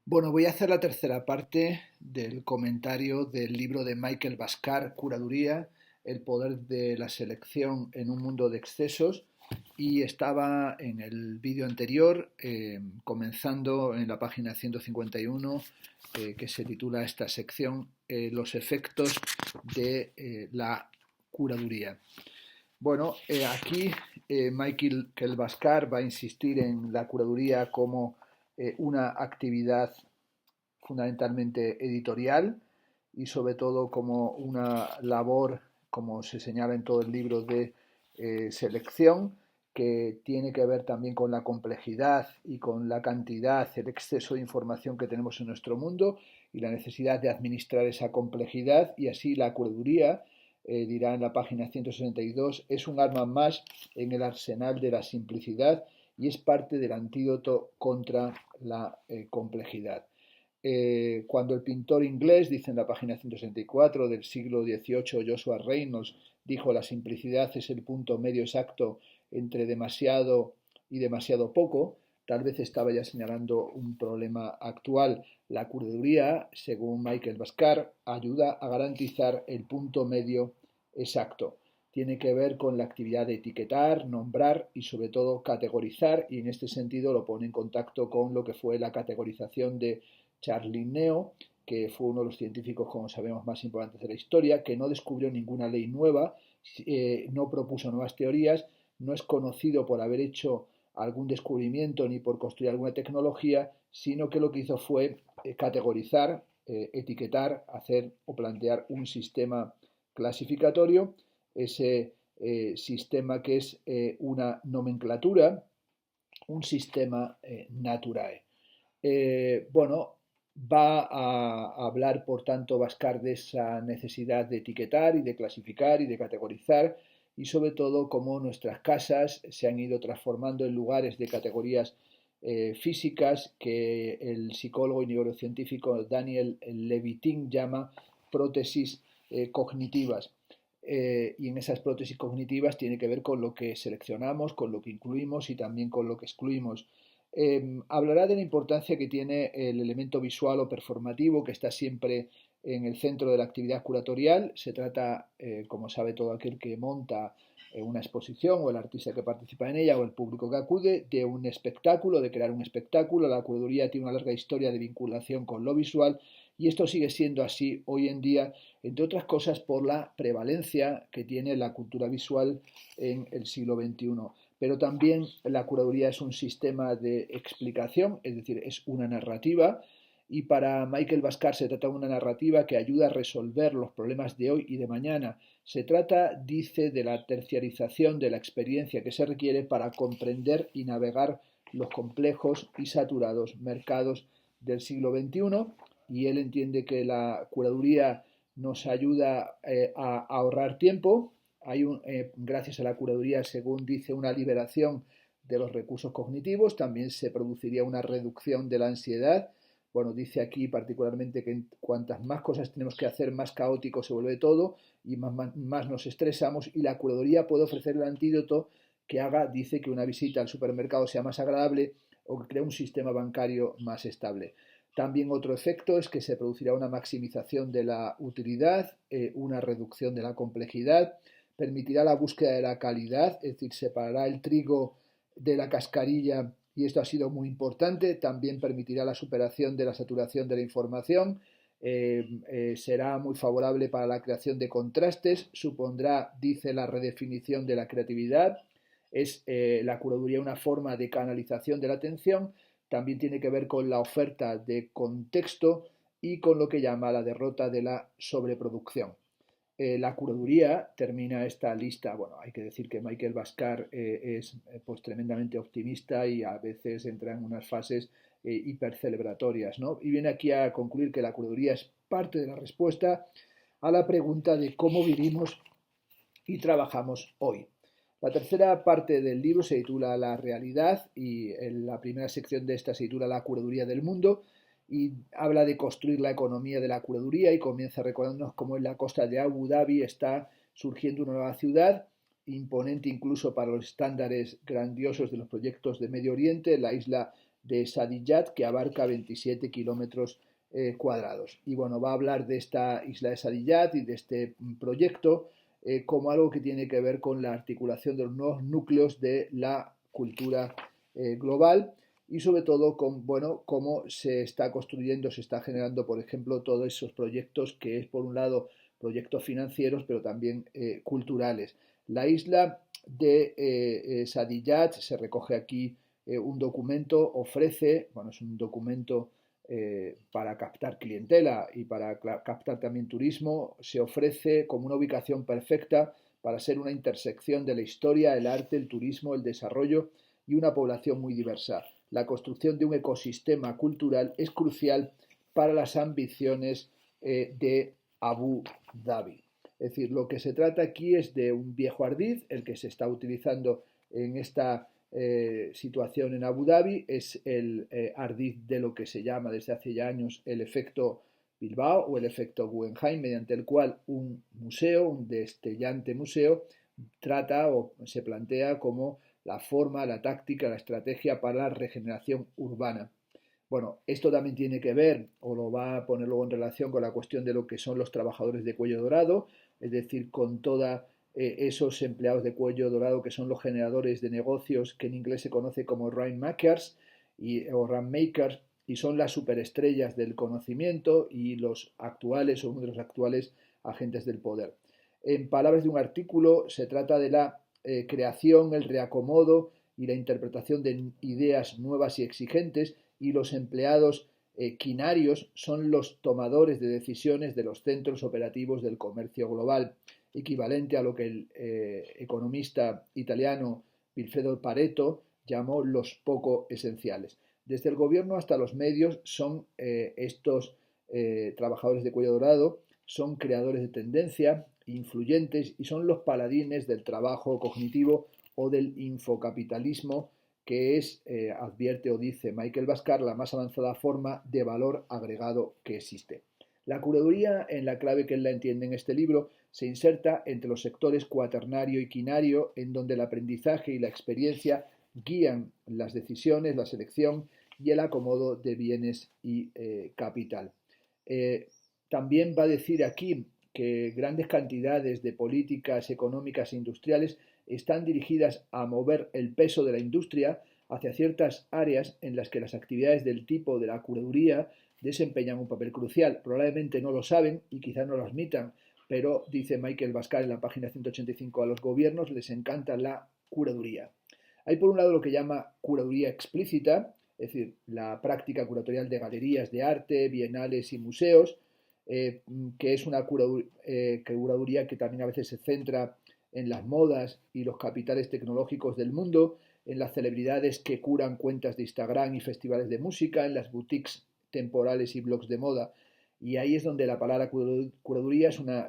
Bueno, voy a hacer la tercera parte del comentario del libro de Michael Bascar, Curaduría, el poder de la selección en un mundo de excesos. Y estaba en el vídeo anterior, comenzando en la página 151, que se titula esta sección, Los efectos de la curaduría. Bueno, aquí Michael Bascar va a insistir en la curaduría como una actividad fundamentalmente editorial y sobre todo como una labor, como se señala en todo el libro, de selección que tiene que ver también con la complejidad y con la cantidad, el exceso de información que tenemos en nuestro mundo y la necesidad de administrar esa complejidad, y así la curaduría, dirá en la página 162, es un arma más en el arsenal de la simplicidad y es parte del antídoto contra la complejidad. Cuando el pintor inglés, dice en la página 164 del siglo XVIII, Joshua Reynolds, dijo la simplicidad es el punto medio exacto entre demasiado y demasiado poco, tal vez estaba ya señalando un problema actual. La curaduría, según Michael Bascar, ayuda a garantizar el punto medio exacto. Tiene que ver con la actividad de etiquetar, nombrar y sobre todo categorizar, y en este sentido lo pone en contacto con lo que fue la categorización de Charles Linneo, que fue uno de los científicos, como sabemos, más importantes de la historia, que no descubrió ninguna ley nueva, no propuso nuevas teorías, no es conocido por haber hecho algún descubrimiento ni por construir alguna tecnología, sino que lo que hizo fue categorizar, etiquetar, hacer o plantear un sistema clasificatorio, ese sistema que es una nomenclatura, un sistema naturae. Bueno, va a hablar, por tanto, Bascar de esa necesidad de etiquetar y de clasificar y de categorizar, y sobre todo cómo nuestras casas se han ido transformando en lugares de categorías físicas que el psicólogo y neurocientífico Daniel Levitin llama prótesis cognitivas. Y en esas prótesis cognitivas tiene que ver con lo que seleccionamos, con lo que incluimos y también con lo que excluimos. Hablará de la importancia que tiene el elemento visual o performativo, que está siempre en el centro de la actividad curatorial. Se trata, como sabe todo aquel que monta una exposición, o el artista que participa en ella, o el público que acude, de un espectáculo, de crear un espectáculo. La curaduría tiene una larga historia de vinculación con lo visual, y esto sigue siendo así hoy en día, entre otras cosas por la prevalencia que tiene la cultura visual en el siglo XXI. Pero también la curaduría es un sistema de explicación, es decir, es una narrativa, y para Michael Bascar se trata de una narrativa que ayuda a resolver los problemas de hoy y de mañana. Se trata, dice, de la terciarización de la experiencia que se requiere para comprender y navegar los complejos y saturados mercados del siglo XXI, y él entiende que la curaduría nos ayuda a ahorrar tiempo. Gracias a la curaduría, según dice, una liberación de los recursos cognitivos, también se produciría una reducción de la ansiedad. Bueno, dice aquí particularmente que cuantas más cosas tenemos que hacer, más caótico se vuelve todo y más nos estresamos, y la curaduría puede ofrecer el antídoto que haga, dice, que una visita al supermercado sea más agradable o que cree un sistema bancario más estable. También otro efecto es que se producirá una maximización de la utilidad, una reducción de la complejidad, permitirá la búsqueda de la calidad, es decir, separará el trigo de la cascarilla, y esto ha sido muy importante. También permitirá la superación de la saturación de la información, será muy favorable para la creación de contrastes, supondrá, dice, la redefinición de la creatividad. Es la curaduría una forma de canalización de la atención. También tiene que ver con la oferta de contexto y con lo que llama la derrota de la sobreproducción. La curaduría termina esta lista. Bueno, hay que decir que Michael Bascar es pues tremendamente optimista y a veces entra en unas fases hipercelebratorias, ¿no? Y viene aquí a concluir que la curaduría es parte de la respuesta a la pregunta de cómo vivimos y trabajamos hoy. La tercera parte del libro se titula La realidad, y en la primera sección de esta se titula La curaduría del mundo, y habla de construir la economía de la curaduría, y comienza recordándonos cómo en la costa de Abu Dhabi está surgiendo una nueva ciudad, imponente incluso para los estándares grandiosos de los proyectos de Medio Oriente, la isla de Saadiyat, que abarca 27 kilómetros cuadrados. Y bueno, va a hablar de esta isla de Saadiyat y de este proyecto como algo que tiene que ver con la articulación de los nuevos núcleos de la cultura global y sobre todo con, bueno, cómo se está construyendo, se está generando, por ejemplo, todos esos proyectos que es, por un lado, proyectos financieros, pero también culturales. La isla de Saadiyat, se recoge aquí un documento, ofrece, bueno, es un documento para captar clientela y para captar también turismo, se ofrece como una ubicación perfecta para ser una intersección de la historia, el arte, el turismo, el desarrollo y una población muy diversa. La construcción de un ecosistema cultural es crucial para las ambiciones de Abu Dhabi. Es decir, lo que se trata aquí es de un viejo ardid, el que se está utilizando en esta situación en Abu Dhabi, es el ardid de lo que se llama desde hace ya años el efecto Bilbao o el efecto Guggenheim, mediante el cual un museo, un destellante museo, trata o se plantea como la forma, la táctica, la estrategia para la regeneración urbana. Bueno, esto también tiene que ver, o lo va a poner luego en relación con la cuestión de lo que son los trabajadores de cuello dorado, es decir, con todos esos empleados de cuello dorado que son los generadores de negocios que en inglés se conoce como rainmakers o rainmakers y son las superestrellas del conocimiento y los actuales o uno de los actuales agentes del poder. En palabras de un artículo, se trata de la creación, el reacomodo y la interpretación de ideas nuevas y exigentes y los empleados quinarios son los tomadores de decisiones de los centros operativos del comercio global, equivalente a lo que el economista italiano Vilfredo Pareto llamó los poco esenciales. Desde el gobierno hasta los medios son estos trabajadores de cuello dorado, son creadores de tendencia, influyentes y son los paladines del trabajo cognitivo o del infocapitalismo, que es, advierte o dice Michael Bhaskar, la más avanzada forma de valor agregado que existe. La curaduría, en la clave que él la entiende en este libro, se inserta entre los sectores cuaternario y quinario, en donde el aprendizaje y la experiencia guían las decisiones, la selección y el acomodo de bienes y capital. También va a decir aquí que grandes cantidades de políticas económicas e industriales están dirigidas a mover el peso de la industria hacia ciertas áreas en las que las actividades del tipo de la curaduría desempeñan un papel crucial. Probablemente no lo saben y quizás no lo admitan, pero dice Michael Bhaskar en la página 185, a los gobiernos les encanta la curaduría. Hay por un lado lo que llama curaduría explícita, es decir, la práctica curatorial de galerías de arte, bienales y museos, que es una curaduría que también a veces se centra en las modas y los capitales tecnológicos del mundo, en las celebridades que curan cuentas de Instagram y festivales de música, en las boutiques temporales y blogs de moda. Y ahí es donde la palabra curaduría es una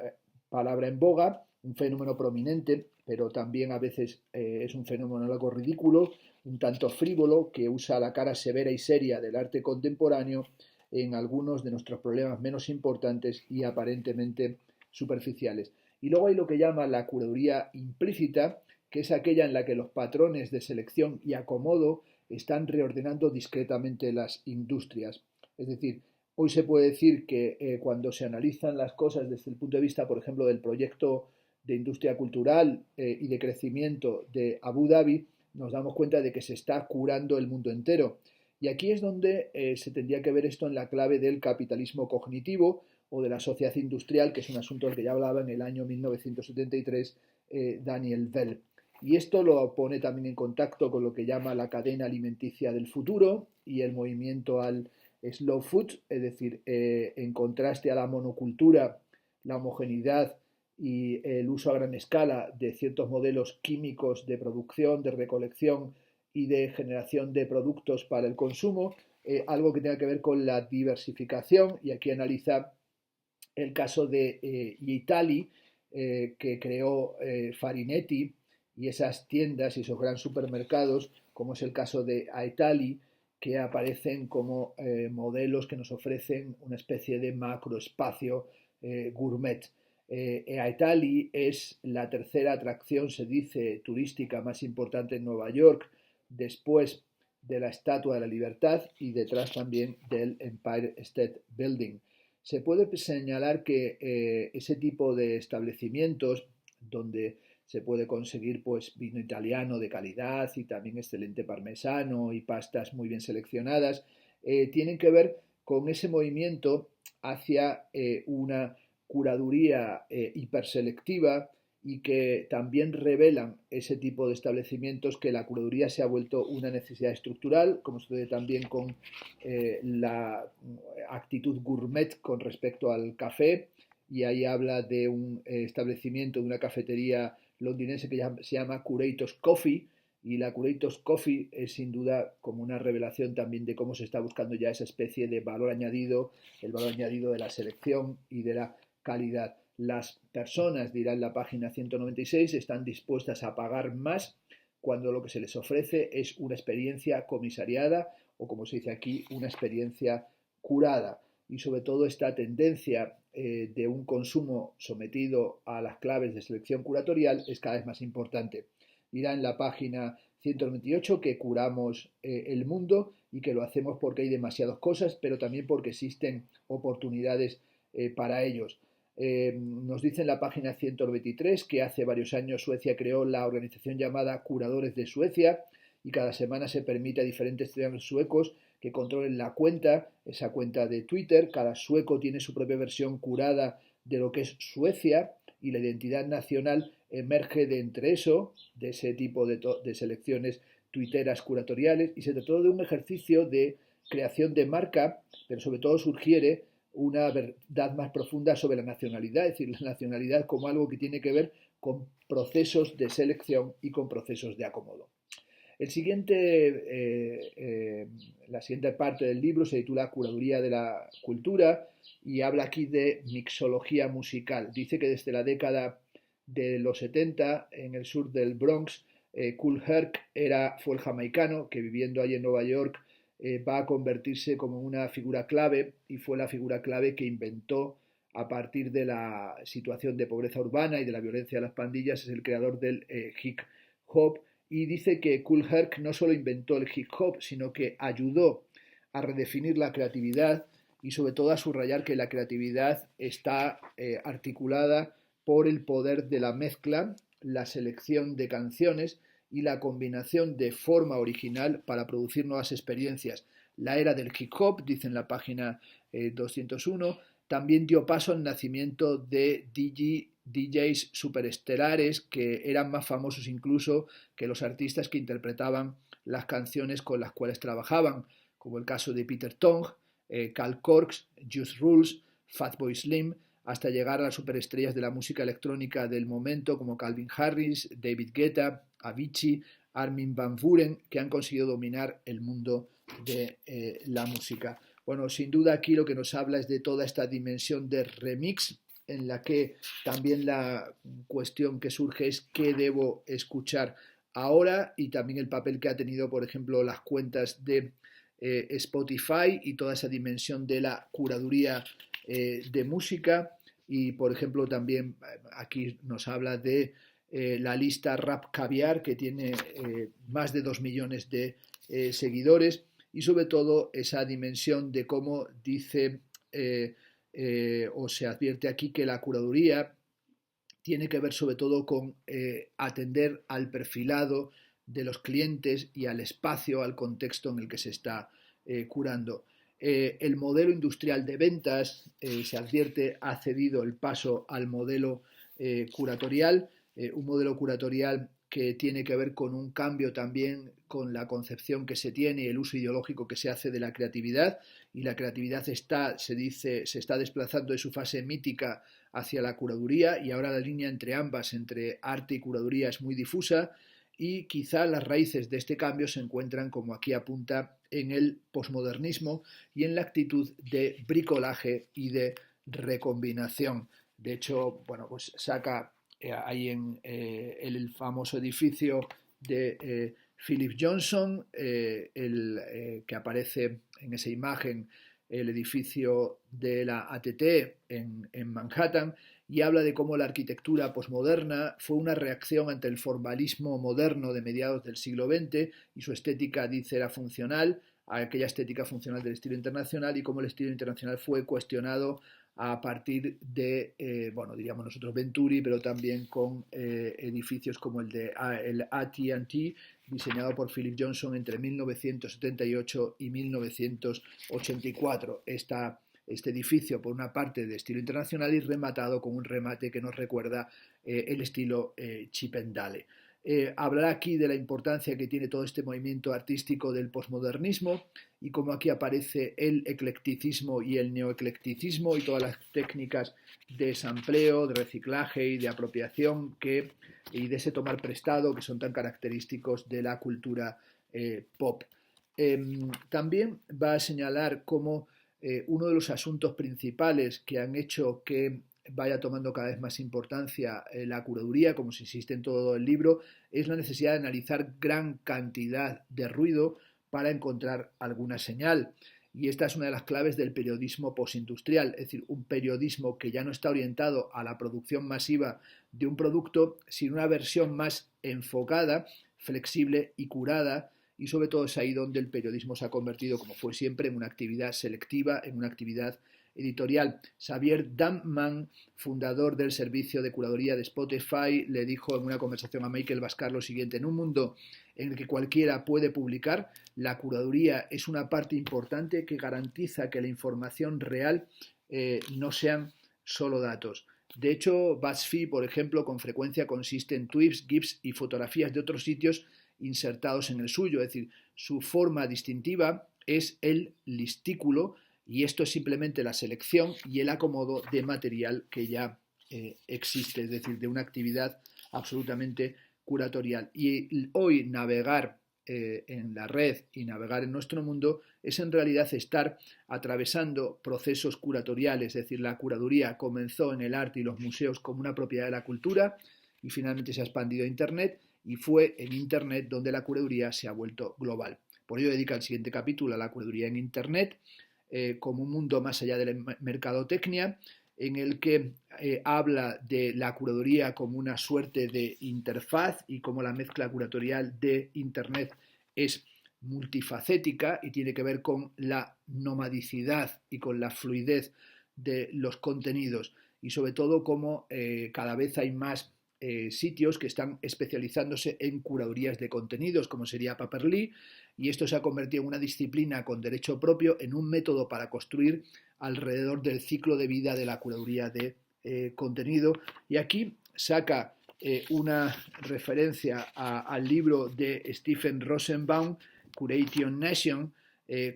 palabra en boga, un fenómeno prominente, pero también a veces es un fenómeno algo ridículo, un tanto frívolo, que usa la cara severa y seria del arte contemporáneo en algunos de nuestros problemas menos importantes y aparentemente superficiales. Y luego hay lo que llama la curaduría implícita, que es aquella en la que los patrones de selección y acomodo están reordenando discretamente las industrias. Es decir, hoy se puede decir que cuando se analizan las cosas desde el punto de vista, por ejemplo, del proyecto de industria cultural y de crecimiento de Abu Dhabi, nos damos cuenta de que se está curando el mundo entero. Y aquí es donde se tendría que ver esto en la clave del capitalismo cognitivo o de la sociedad industrial, que es un asunto del que ya hablaba en el año 1973 Daniel Bell. Y esto lo pone también en contacto con lo que llama la cadena alimenticia del futuro y el movimiento al slow food, es decir, en contraste a la monocultura, la homogeneidad y el uso a gran escala de ciertos modelos químicos de producción, de recolección y de generación de productos para el consumo, algo que tenga que ver con la diversificación, y aquí analiza el caso de Italy, que creó Farinetti y esas tiendas y esos grandes supermercados, como es el caso de Aetali, que aparecen como modelos que nos ofrecen una especie de macroespacio gourmet. Aetali es la tercera atracción, se dice, turística más importante en Nueva York, después de la Estatua de la Libertad y detrás también del Empire State Building. Se puede señalar que ese tipo de establecimientos donde se puede conseguir pues vino italiano de calidad y también excelente parmesano y pastas muy bien seleccionadas, tienen que ver con ese movimiento hacia una curaduría hiperselectiva y que también revelan ese tipo de establecimientos que la curaduría se ha vuelto una necesidad estructural, como sucede también con la actitud gourmet con respecto al café, y ahí habla de un establecimiento, de una cafetería londinense que se llama Curators Coffee, y la Curators Coffee es sin duda como una revelación también de cómo se está buscando ya esa especie de valor añadido, el valor añadido de la selección y de la calidad. Las personas, dirá en la página 196, están dispuestas a pagar más cuando lo que se les ofrece es una experiencia comisariada o, como se dice aquí, una experiencia curada. Y sobre todo esta tendencia de un consumo sometido a las claves de selección curatorial es cada vez más importante. Dirá en la página 198 que curamos el mundo y que lo hacemos porque hay demasiadas cosas, pero también porque existen oportunidades para ellos. Nos dice en la página 123 que hace varios años Suecia creó la organización llamada Curadores de Suecia y cada semana se permite a diferentes ciudadanos suecos que controlen la cuenta, esa cuenta de Twitter. Cada sueco tiene su propia versión curada de lo que es Suecia y la identidad nacional emerge de entre eso, de ese tipo de selecciones tuiteras curatoriales, y se trató de un ejercicio de creación de marca, pero sobre todo sugiere una verdad más profunda sobre la nacionalidad, es decir, la nacionalidad como algo que tiene que ver con procesos de selección y con procesos de acomodo. La siguiente parte del libro se titula Curaduría de la Cultura y habla aquí de mixología musical. Dice que desde la década de los 70 en el sur del Bronx, Kool Herc fue el jamaicano que viviendo allí en Nueva York va a convertirse como una figura clave y fue la figura clave que inventó a partir de la situación de pobreza urbana y de la violencia de las pandillas, es el creador del hip hop, y dice que Kool Herc no solo inventó el hip hop, sino que ayudó a redefinir la creatividad y sobre todo a subrayar que la creatividad está articulada por el poder de la mezcla, la selección de canciones y la combinación de forma original para producir nuevas experiencias. La era del hip hop, dice en la página 201, también dio paso al nacimiento de DJs superestelares que eran más famosos incluso que los artistas que interpretaban las canciones con las cuales trabajaban, como el caso de Peter Tong, Carl Cox, Juice Rules, Fatboy Slim, hasta llegar a las superestrellas de la música electrónica del momento como Calvin Harris, David Guetta, Avicii, Armin van Buuren, que han conseguido dominar el mundo de la música. Bueno, sin duda aquí lo que nos habla es de toda esta dimensión de remix, en la que también la cuestión que surge es qué debo escuchar ahora y también el papel que ha tenido, por ejemplo, las cuentas de Spotify y toda esa dimensión de la curaduría de música. Y, por ejemplo, también aquí nos habla de la lista Rap Caviar, que tiene más de 2 millones de seguidores, y sobre todo esa dimensión de cómo dice o se advierte aquí que la curaduría tiene que ver sobre todo con atender al perfilado de los clientes y al espacio, al contexto en el que se está curando. El modelo industrial de ventas, se advierte, ha cedido el paso al modelo curatorial, un modelo curatorial que tiene que ver con un cambio también con la concepción que se tiene y el uso ideológico que se hace de la creatividad, y la creatividad se está desplazando de su fase mítica hacia la curaduría, y ahora la línea entre ambas, entre arte y curaduría, es muy difusa, y quizá las raíces de este cambio se encuentran, como aquí apunta, en el posmodernismo y en la actitud de bricolaje y de recombinación. De hecho, bueno, pues saca ahí en el famoso edificio de Philip Johnson, que aparece en esa imagen el edificio de la ATT en Manhattan, y habla de cómo la arquitectura posmoderna fue una reacción ante el formalismo moderno de mediados del siglo XX, y su estética, dice, era funcional a aquella estética funcional del estilo internacional, y cómo el estilo internacional fue cuestionado a partir de, bueno, diríamos nosotros Venturi, pero también con edificios como el AT&T, diseñado por Philip Johnson entre 1978 y 1984. Este edificio, por una parte, de estilo internacional y rematado con un remate que nos recuerda el estilo Chippendale. Hablará aquí de la importancia que tiene todo este movimiento artístico del posmodernismo y cómo aquí aparece el eclecticismo y el neoeclecticismo y todas las técnicas de sampleo, de reciclaje y de apropiación y de ese tomar prestado que son tan característicos de la cultura pop. También va a señalar cómo uno de los asuntos principales que han hecho que vaya tomando cada vez más importancia la curaduría, como se insiste en todo el libro, es la necesidad de analizar gran cantidad de ruido para encontrar alguna señal. Y esta es una de las claves del periodismo postindustrial, es decir, un periodismo que ya no está orientado a la producción masiva de un producto, sino una versión más enfocada, flexible y curada, y sobre todo es ahí donde el periodismo se ha convertido, como fue siempre, en una actividad selectiva, en una actividad editorial. Xavier Dampman, fundador del servicio de curaduría de Spotify, le dijo en una conversación a Michael Bhaskar lo siguiente: en un mundo en el que cualquiera puede publicar, la curaduría es una parte importante que garantiza que la información real no sean solo datos. De hecho, BuzzFeed, por ejemplo, con frecuencia consiste en tweets, GIFs y fotografías de otros sitios insertados en el suyo, es decir, su forma distintiva es el listículo, y esto es simplemente la selección y el acomodo de material que ya existe, es decir, de una actividad absolutamente curatorial. Y hoy navegar en la red y navegar en nuestro mundo es en realidad estar atravesando procesos curatoriales, es decir, la curaduría comenzó en el arte y los museos como una propiedad de la cultura y finalmente se ha expandido a Internet, y fue en Internet donde la curaduría se ha vuelto global. Por ello dedica el siguiente capítulo a la curaduría en Internet, como un mundo más allá de la mercadotecnia, en el que habla de la curaduría como una suerte de interfaz y como la mezcla curatorial de Internet es multifacética y tiene que ver con la nomadicidad y con la fluidez de los contenidos, y sobre todo como cada vez hay más sitios que están especializándose en curadurías de contenidos, como sería Paperly, y esto se ha convertido en una disciplina con derecho propio, en un método para construir alrededor del ciclo de vida de la curaduría de contenido. Y aquí saca una referencia al libro de Stephen Rosenbaum, Curation Nation,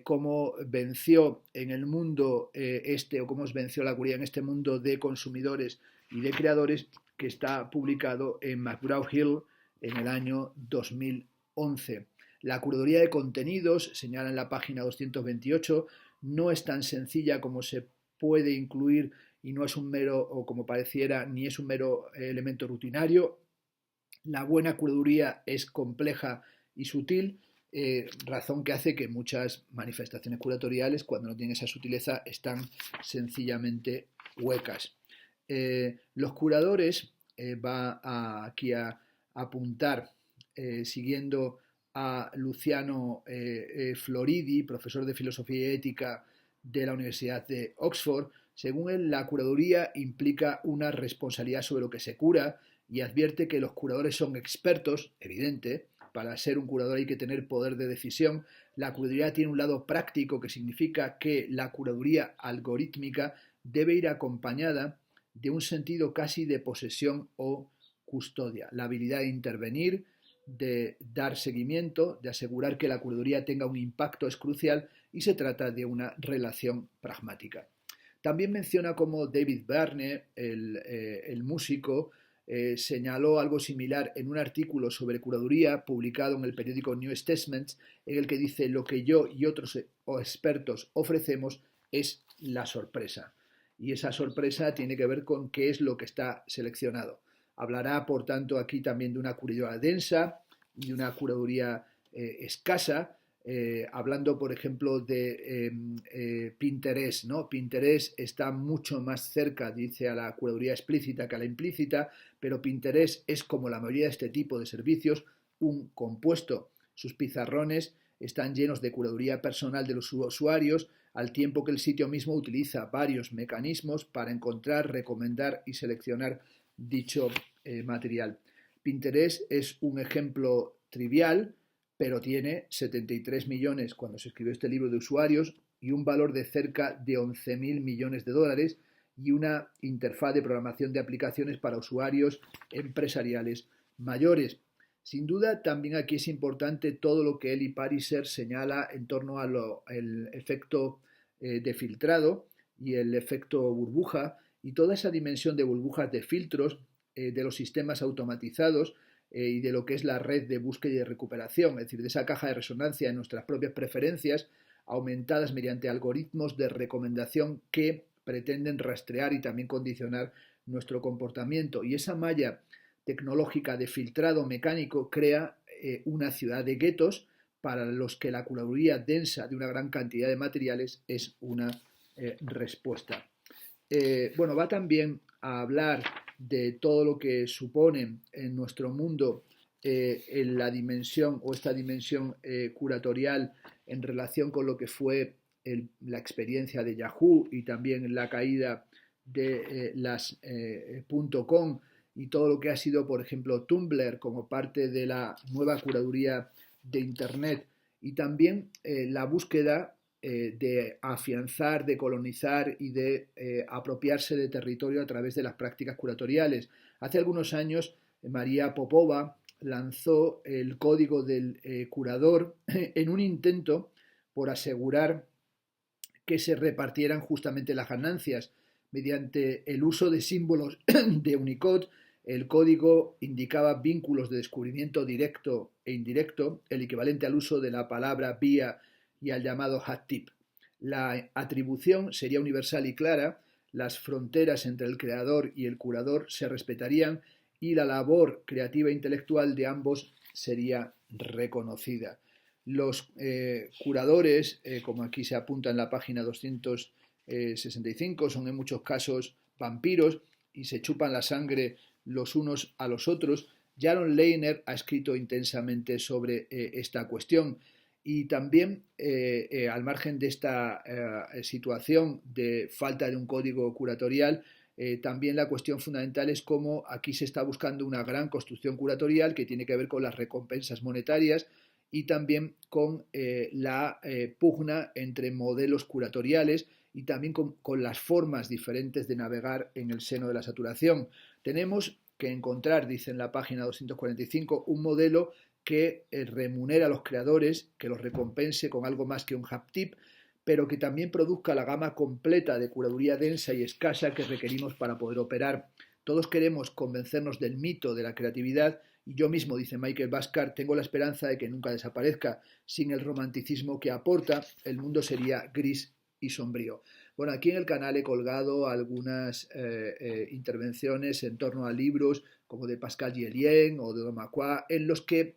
cómo venció en el mundo o cómo venció la curaduría en este mundo de consumidores y de creadores, que está publicado en McGraw-Hill en el año 2011. La curaduría de contenidos, señala en la página 228, no es tan sencilla como se puede incluir y no es un mero, o como pareciera, ni es un mero elemento rutinario. La buena curaduría es compleja y sutil, razón que hace que muchas manifestaciones curatoriales, cuando no tienen esa sutileza, están sencillamente huecas. Los curadores, aquí a apuntar, siguiendo a Luciano Floridi, profesor de filosofía y ética de la Universidad de Oxford. Según él, la curaduría implica una responsabilidad sobre lo que se cura, y advierte que los curadores son expertos, evidente. Para ser un curador hay que tener poder de decisión. La curaduría tiene un lado práctico, que significa que la curaduría algorítmica debe ir acompañada de un sentido casi de posesión o custodia. La habilidad de intervenir, de dar seguimiento, de asegurar que la curaduría tenga un impacto es crucial, y se trata de una relación pragmática. También menciona cómo David Byrne, el músico, señaló algo similar en un artículo sobre curaduría publicado en el periódico New Statesman, en el que dice: lo que yo y otros expertos ofrecemos es la sorpresa. Y esa sorpresa tiene que ver con qué es lo que está seleccionado. Hablará, por tanto, aquí también de una curaduría densa y de una curaduría escasa, hablando, por ejemplo, de Pinterest, ¿no? Pinterest está mucho más cerca, dice, a la curaduría explícita que a la implícita, pero Pinterest es, como la mayoría de este tipo de servicios, un compuesto. Sus pizarrones están llenos de curaduría personal de los usuarios, al tiempo que el sitio mismo utiliza varios mecanismos para encontrar, recomendar y seleccionar dicho material. Pinterest es un ejemplo trivial, pero tiene 73 millones cuando se escribió este libro de usuarios y un valor de cerca de 11.000 millones de dólares y una interfaz de programación de aplicaciones para usuarios empresariales mayores. Sin duda, también aquí es importante todo lo que Eli Pariser señala en torno al efecto de filtrado y el efecto burbuja y toda esa dimensión de burbujas de filtros de los sistemas automatizados y de lo que es la red de búsqueda y de recuperación, es decir, de esa caja de resonancia de nuestras propias preferencias aumentadas mediante algoritmos de recomendación que pretenden rastrear y también condicionar nuestro comportamiento. Y esa malla tecnológica de filtrado mecánico crea una ciudad de guetos para los que la curaduría densa de una gran cantidad de materiales es una respuesta. Bueno, va también a hablar de todo lo que supone en nuestro mundo en la dimensión o esta dimensión curatorial en relación con lo que fue la experiencia de Yahoo y también la caída de las .com y todo lo que ha sido, por ejemplo, Tumblr como parte de la nueva curaduría de Internet y también la búsqueda de afianzar, de colonizar y de apropiarse de territorio a través de las prácticas curatoriales. Hace algunos años, María Popova lanzó el código del curador en un intento por asegurar que se repartieran justamente las ganancias. Mediante el uso de símbolos de Unicode, el código indicaba vínculos de descubrimiento directo e indirecto, el equivalente al uso de la palabra vía y al llamado hat tip. La atribución sería universal y clara, las fronteras entre el creador y el curador se respetarían y la labor creativa e intelectual de ambos sería reconocida. Los curadores, como aquí se apunta en la página 265, son en muchos casos vampiros y se chupan la sangre los unos a los otros. Jaron Lanier ha escrito intensamente sobre esta cuestión y también al margen de esta situación de falta de un código curatorial, también la cuestión fundamental es cómo aquí se está buscando una gran construcción curatorial que tiene que ver con las recompensas monetarias y también con la pugna entre modelos curatoriales y también con las formas diferentes de navegar en el seno de la saturación. Tenemos que encontrar, dice en la página 245, un modelo que remunera a los creadores, que los recompense con algo más que un hat tip, pero que también produzca la gama completa de curaduría densa y escasa que requerimos para poder operar. Todos queremos convencernos del mito de la creatividad y yo mismo, dice Michael Bhaskar, tengo la esperanza de que nunca desaparezca. Sin el romanticismo que aporta, el mundo sería gris y sombrío. Bueno, aquí en el canal he colgado algunas intervenciones en torno a libros como de Pascal Gielien o de Domacqua, en los que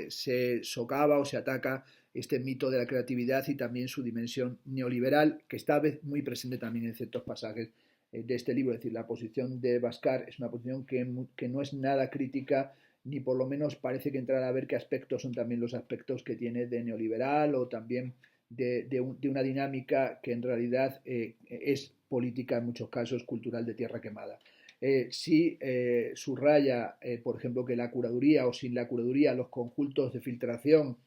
se socava o se ataca este mito de la creatividad y también su dimensión neoliberal, que está muy presente también en ciertos pasajes de este libro. Es decir, la posición de Bhaskar es una posición que no es nada crítica, ni por lo menos parece que entrar a ver qué aspectos son también los aspectos que tiene de neoliberal o también de una dinámica que en realidad es política, en muchos casos cultural de tierra quemada. Sí subraya, por ejemplo, que la curaduría o sin la curaduría, los conjuntos de filtración,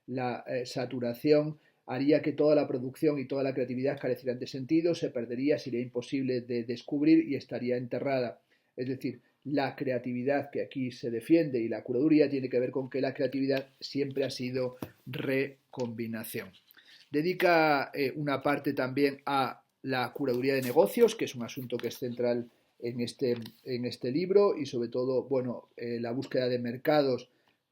la saturación, haría que toda la producción y toda la creatividad carecieran de sentido, se perdería, sería imposible de descubrir y estaría enterrada. Es decir, la creatividad que aquí se defiende y la curaduría tiene que ver con que la creatividad siempre ha sido recombinación. Dedica una parte también a la curaduría de negocios, que es un asunto que es central en este libro y sobre todo, bueno, la búsqueda de mercados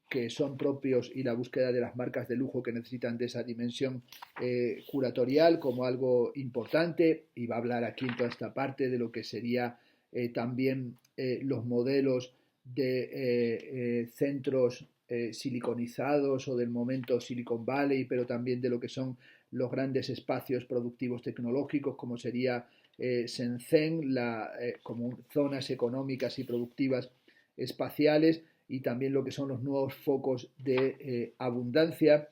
que son propios y la búsqueda de las marcas de lujo que necesitan de esa dimensión curatorial como algo importante, y va a hablar aquí en toda esta parte de lo que sería también los modelos de centros siliconizados o del momento Silicon Valley, pero también de lo que son los grandes espacios productivos tecnológicos, como sería Shenzhen, como zonas económicas y productivas espaciales, y también lo que son los nuevos focos de abundancia.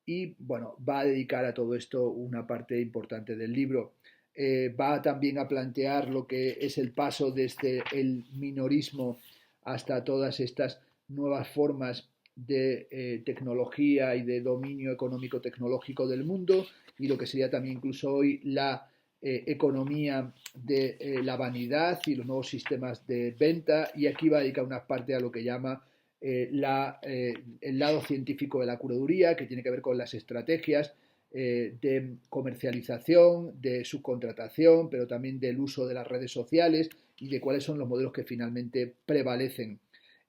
Y bueno, va a dedicar a todo esto una parte importante del libro. Va también a plantear lo que es el paso desde el minorismo hasta todas estas nuevas formas de tecnología y de dominio económico tecnológico del mundo, y lo que sería también incluso hoy la economía de la vanidad y los nuevos sistemas de venta. Y aquí va a dedicar una parte a lo que llama el lado científico de la curaduría, que tiene que ver con las estrategias de comercialización, de subcontratación, pero también del uso de las redes sociales y de cuáles son los modelos que finalmente prevalecen.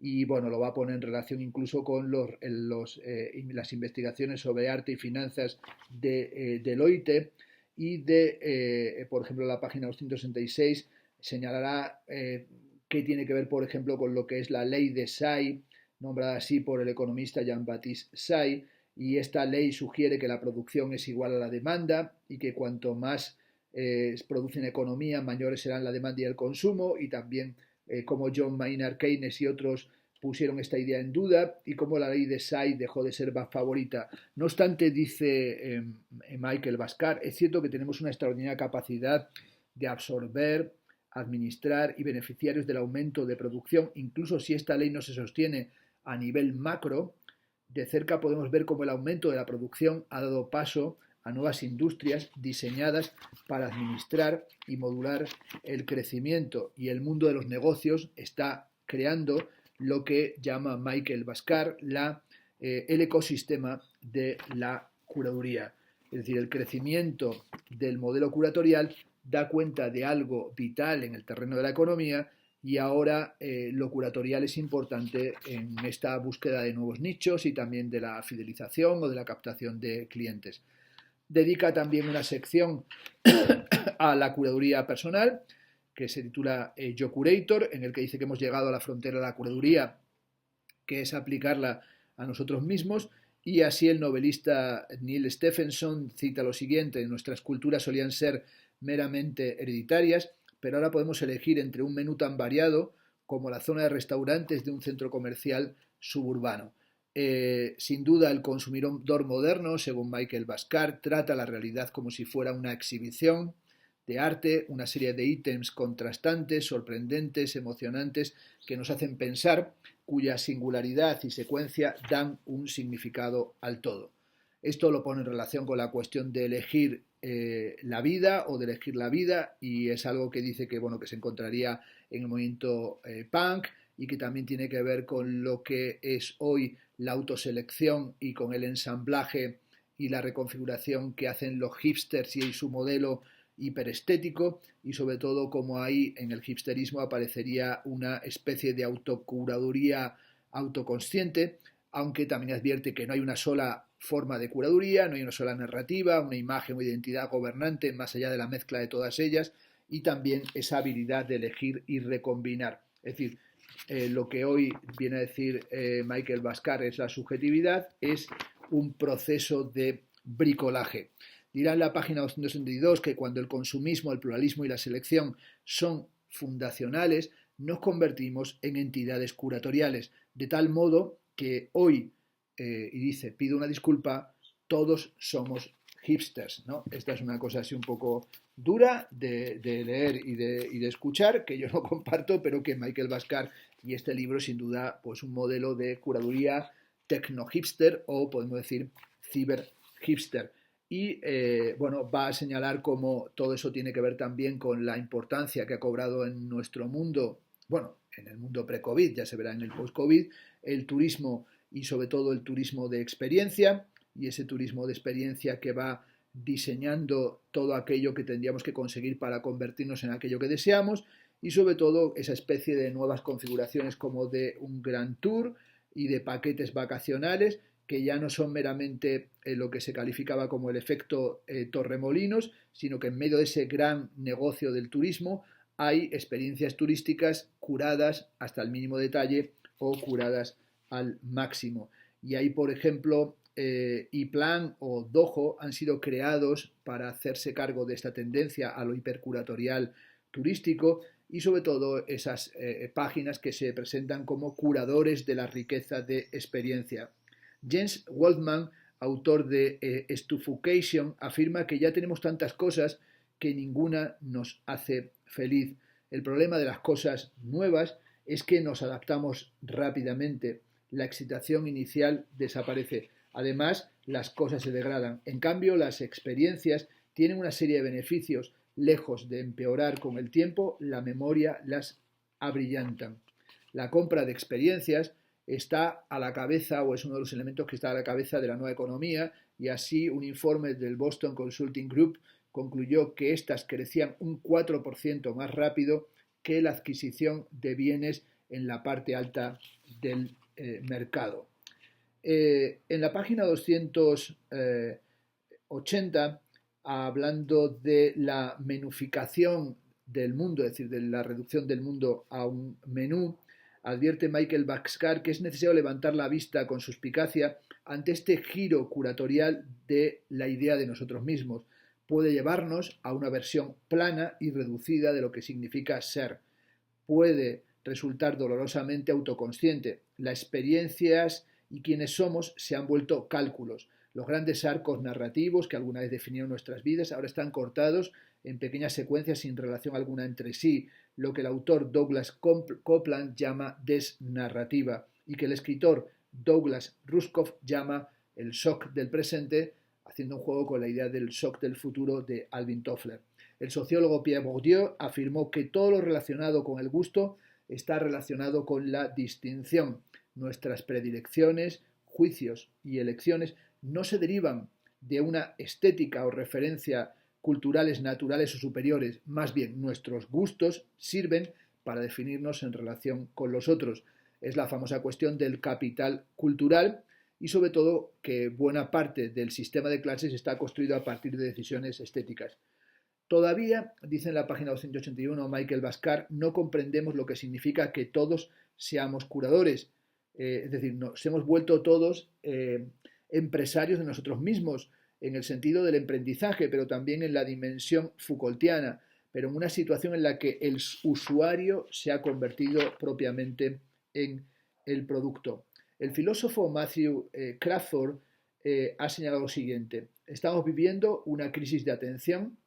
Y bueno, lo va a poner en relación incluso con las investigaciones sobre arte y finanzas de Deloitte, y por ejemplo, la página 266 señalará qué tiene que ver, por ejemplo, con lo que es la ley de Say, nombrada así por el economista Jean-Baptiste Say, y esta ley sugiere que la producción es igual a la demanda y que cuanto más produce en economía, mayores serán la demanda y el consumo, y también como John Maynard Keynes y otros pusieron esta idea en duda, y cómo la ley de Say dejó de ser más favorita. No obstante, dice Michael Bhaskar, es cierto que tenemos una extraordinaria capacidad de absorber, administrar y beneficiarios del aumento de producción, incluso si esta ley no se sostiene a nivel macro. De cerca podemos ver cómo el aumento de la producción ha dado paso a nuevas industrias diseñadas para administrar y modular el crecimiento, y el mundo de los negocios está creando lo que llama Michael Bhaskar el ecosistema de la curaduría. Es decir, el crecimiento del modelo curatorial da cuenta de algo vital en el terreno de la economía, y ahora lo curatorial es importante en esta búsqueda de nuevos nichos y también de la fidelización o de la captación de clientes. Dedica también una sección a la curaduría personal, que se titula Yo Curator, en el que dice que hemos llegado a la frontera de la curaduría, que es aplicarla a nosotros mismos. Y así el novelista Neil Stephenson cita lo siguiente: nuestras culturas solían ser meramente hereditarias, pero ahora podemos elegir entre un menú tan variado como la zona de restaurantes de un centro comercial suburbano. Sin duda, el consumidor moderno, según Michael Bhaskar, trata la realidad como si fuera una exhibición de arte, una serie de ítems contrastantes, sorprendentes, emocionantes, que nos hacen pensar, cuya singularidad y secuencia dan un significado al todo. Esto lo pone en relación con la cuestión de elegir la vida o de elegir la vida, y es algo que dice que, bueno, que se encontraría en el movimiento punk, y que también tiene que ver con lo que es hoy la autoselección y con el ensamblaje y la reconfiguración que hacen los hipsters y su modelo hiperestético, y sobre todo como ahí en el hipsterismo aparecería una especie de autocuraduría autoconsciente, aunque también advierte que no hay una sola forma de curaduría, no hay una sola narrativa, una imagen o identidad gobernante más allá de la mezcla de todas ellas, y también esa habilidad de elegir y recombinar. Es decir, lo que hoy viene a decir Michael Bhaskar es la subjetividad, es un proceso de bricolaje. Dirá en la página 262 que cuando el consumismo, el pluralismo y la selección son fundacionales, nos convertimos en entidades curatoriales, de tal modo que hoy, y dice, pido una disculpa, todos somos hipsters, ¿no? Esta es una cosa así un poco dura de leer y de escuchar, que yo no comparto, pero que Michael Bhaskar y este libro sin duda pues un modelo de curaduría tecno-hipster, o podemos decir ciber-hipster. Y bueno, va a señalar cómo todo eso tiene que ver también con la importancia que ha cobrado en nuestro mundo, bueno, en el mundo pre-COVID, ya se verá en el post-COVID, el turismo, y sobre todo el turismo de experiencia, y ese turismo de experiencia que va diseñando todo aquello que tendríamos que conseguir para convertirnos en aquello que deseamos, y sobre todo esa especie de nuevas configuraciones como de un gran tour y de paquetes vacacionales, que ya no son meramente lo que se calificaba como el efecto Torremolinos, sino que en medio de ese gran negocio del turismo hay experiencias turísticas curadas hasta el mínimo detalle o curadas al máximo. Y ahí, por ejemplo, iPlan o Dojo han sido creados para hacerse cargo de esta tendencia a lo hipercuratorial turístico y sobre todo esas páginas que se presentan como curadores de la riqueza de experiencia. James Waldman, autor de Stufucation, afirma que ya tenemos tantas cosas que ninguna nos hace feliz. El problema de las cosas nuevas es que nos adaptamos rápidamente. La excitación inicial desaparece. Además, las cosas se degradan. En cambio, las experiencias tienen una serie de beneficios. Lejos de empeorar con el tiempo, la memoria las abrillantan. La compra de experiencias está a la cabeza, o es uno de los elementos que está a la cabeza de la nueva economía, y así un informe del Boston Consulting Group concluyó que éstas crecían un 4% más rápido que la adquisición de bienes en la parte alta del mercado. En la página 280, hablando de la menuficación del mundo, es decir, de la reducción del mundo a un menú, advierte Michael Bhaskar que es necesario levantar la vista con suspicacia ante este giro curatorial de la idea de nosotros mismos. Puede llevarnos a una versión plana y reducida de lo que significa ser. Puede resultar dolorosamente autoconsciente. Las experiencias y quienes somos se han vuelto cálculos. Los grandes arcos narrativos que alguna vez definieron nuestras vidas ahora están cortados en pequeñas secuencias sin relación alguna entre sí, lo que el autor Douglas Coupland llama desnarrativa y que el escritor Douglas Rushkoff llama el shock del presente, haciendo un juego con la idea del shock del futuro de Alvin Toffler. El sociólogo Pierre Bourdieu afirmó que todo lo relacionado con el gusto está relacionado con la distinción. Nuestras predilecciones, juicios y elecciones no se derivan de una estética o referencia culturales naturales o superiores, más bien nuestros gustos sirven para definirnos en relación con los otros. Es la famosa cuestión del capital cultural y sobre todo que buena parte del sistema de clases está construido a partir de decisiones estéticas. Todavía, dice en la página 281 Michael Bhaskar, no comprendemos lo que significa que todos seamos curadores. Es decir, nos hemos vuelto todos empresarios de nosotros mismos, en el sentido del emprendizaje, pero también en la dimensión Foucaultiana, pero en una situación en la que el usuario se ha convertido propiamente en el producto. El filósofo Matthew Crawford ha señalado lo siguiente: estamos viviendo una crisis de atención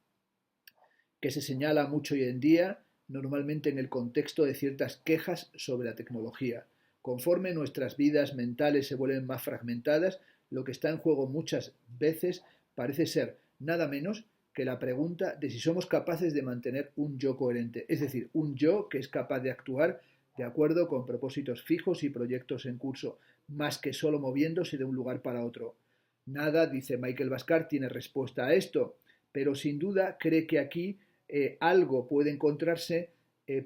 que se señala mucho hoy en día, normalmente en el contexto de ciertas quejas sobre la tecnología. Conforme nuestras vidas mentales se vuelven más fragmentadas, lo que está en juego muchas veces parece ser nada menos que la pregunta de si somos capaces de mantener un yo coherente, es decir, un yo que es capaz de actuar de acuerdo con propósitos fijos y proyectos en curso, más que solo moviéndose de un lugar para otro. Nada, dice Michael Bhaskar, tiene respuesta a esto, pero sin duda cree que aquí algo puede encontrarse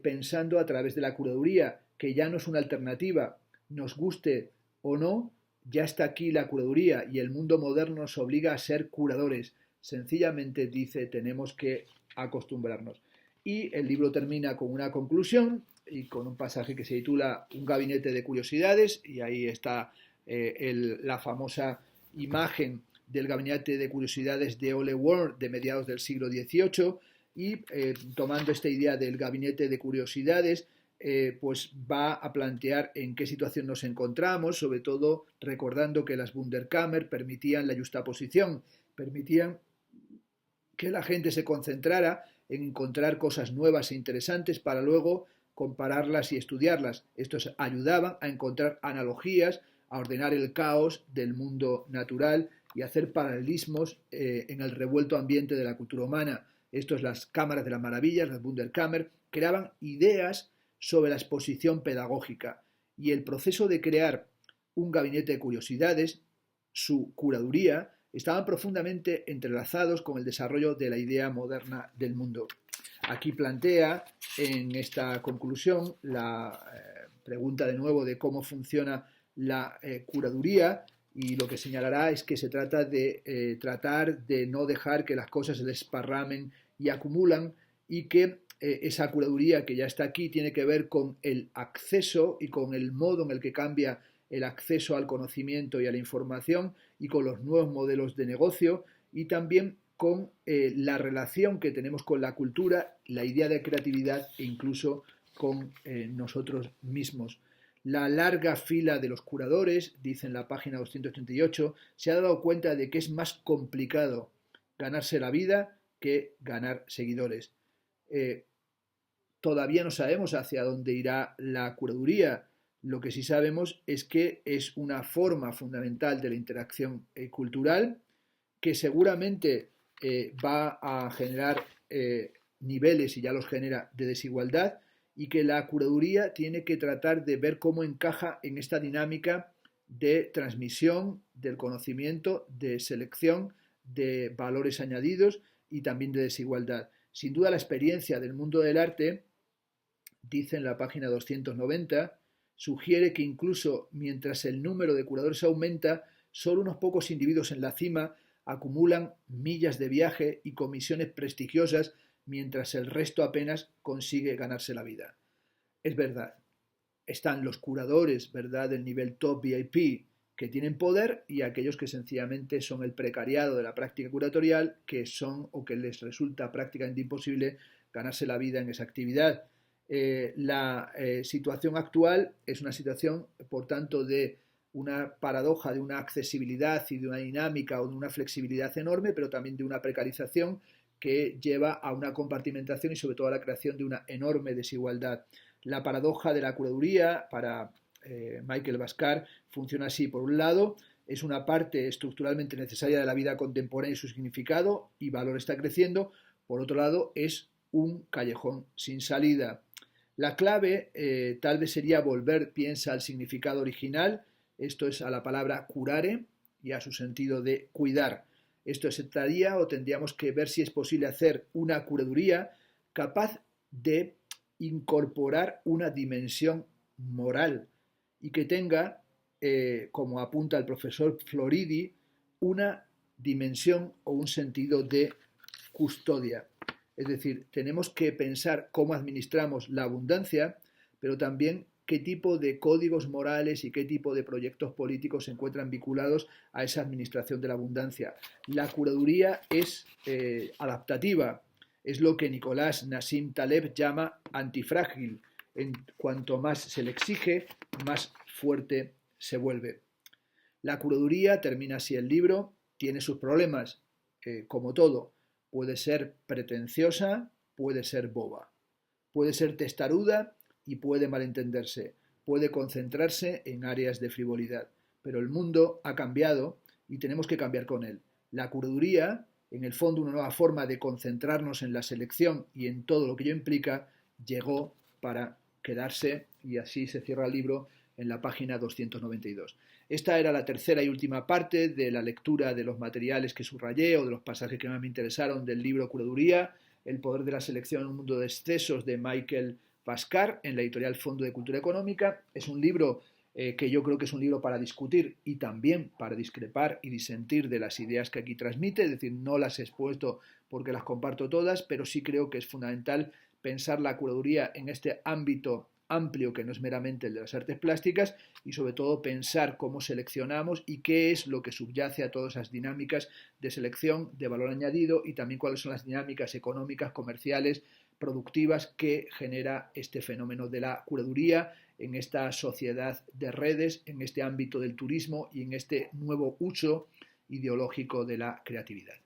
pensando a través de la curaduría, que ya no es una alternativa, nos guste o no, ya está aquí la curaduría y el mundo moderno nos obliga a ser curadores. Sencillamente dice, tenemos que acostumbrarnos. Y el libro termina con una conclusión y con un pasaje que se titula Un gabinete de curiosidades, y ahí está la famosa imagen del gabinete de curiosidades de Ole Wurm de mediados del siglo XVIII, y tomando esta idea del gabinete de curiosidades, pues va a plantear en qué situación nos encontramos, sobre todo recordando que las Wunderkammer permitían la justaposición, permitían que la gente se concentrara en encontrar cosas nuevas e interesantes para luego compararlas y estudiarlas. Estos ayudaban a encontrar analogías, a ordenar el caos del mundo natural y a hacer paralelismos en el revuelto ambiente de la cultura humana. Estos, las cámaras de las maravillas, las Wunderkammer, creaban ideas sobre la exposición pedagógica y el proceso de crear un gabinete de curiosidades, su curaduría, estaban profundamente entrelazados con el desarrollo de la idea moderna del mundo. Aquí plantea en esta conclusión la pregunta de nuevo de cómo funciona la curaduría, y lo que señalará es que se trata de tratar de no dejar que las cosas se desparramen y acumulan, y que esa curaduría que ya está aquí tiene que ver con el acceso y con el modo en el que cambia el acceso al conocimiento y a la información y con los nuevos modelos de negocio y también con la relación que tenemos con la cultura, la idea de creatividad e incluso con nosotros mismos. La larga fila de los curadores, dice en la página 238, se ha dado cuenta de que es más complicado ganarse la vida que ganar seguidores. Todavía no sabemos hacia dónde irá la curaduría. Lo que sí sabemos es que es una forma fundamental de la interacción cultural que seguramente va a generar niveles, y ya los genera, de desigualdad, y que la curaduría tiene que tratar de ver cómo encaja en esta dinámica de transmisión del conocimiento, de selección, de valores añadidos y también de desigualdad. Sin duda la experiencia del mundo del arte, dice en la página 290, sugiere que incluso mientras el número de curadores aumenta, solo unos pocos individuos en la cima acumulan millas de viaje y comisiones prestigiosas mientras el resto apenas consigue ganarse la vida. Es verdad, están los curadores, ¿verdad?, del nivel top VIP que tienen poder y aquellos que sencillamente son el precariado de la práctica curatorial, que son o que les resulta prácticamente imposible ganarse la vida en esa actividad. La situación actual es una situación, por tanto, de una paradoja de una accesibilidad y de una dinámica o de una flexibilidad enorme, pero también de una precarización que lleva a una compartimentación y sobre todo a la creación de una enorme desigualdad. La paradoja de la curaduría para Michael Bhaskar funciona así. Por un lado, es una parte estructuralmente necesaria de la vida contemporánea y su significado y valor está creciendo. Por otro lado, es un callejón sin salida. La clave tal vez sería volver, piensa, al significado original. Esto es a la palabra curare y a su sentido de cuidar. Esto se trataría o tendríamos que ver si es posible hacer una curaduría capaz de incorporar una dimensión moral y que tenga, como apunta el profesor Floridi, una dimensión o un sentido de custodia. Es decir, tenemos que pensar cómo administramos la abundancia, pero también qué tipo de códigos morales y qué tipo de proyectos políticos se encuentran vinculados a esa administración de la abundancia. La curaduría es adaptativa, es lo que Nicolás Nassim Taleb llama antifrágil. En cuanto más se le exige, más fuerte se vuelve. La curaduría, termina así el libro, tiene sus problemas, como todo. Puede ser pretenciosa, puede ser boba, puede ser testaruda y puede malentenderse, puede concentrarse en áreas de frivolidad. Pero el mundo ha cambiado y tenemos que cambiar con él. La curaduría, en el fondo una nueva forma de concentrarnos en la selección y en todo lo que ello implica, llegó para quedarse y así se cierra el libro en la página 292. Esta era la tercera y última parte de la lectura de los materiales que subrayé o de los pasajes que más me interesaron del libro Curaduría, el poder de la selección en un mundo de excesos, de Michael Bhaskar, en la editorial Fondo de Cultura Económica. Es un libro que yo creo que es un libro para discutir y también para discrepar y disentir de las ideas que aquí transmite, es decir, no las he expuesto porque las comparto todas, pero sí creo que es fundamental pensar la curaduría en este ámbito amplio que no es meramente el de las artes plásticas y sobre todo pensar cómo seleccionamos y qué es lo que subyace a todas esas dinámicas de selección, de valor añadido y también cuáles son las dinámicas económicas, comerciales, productivas que genera este fenómeno de la curaduría en esta sociedad de redes, en este ámbito del turismo y en este nuevo uso ideológico de la creatividad.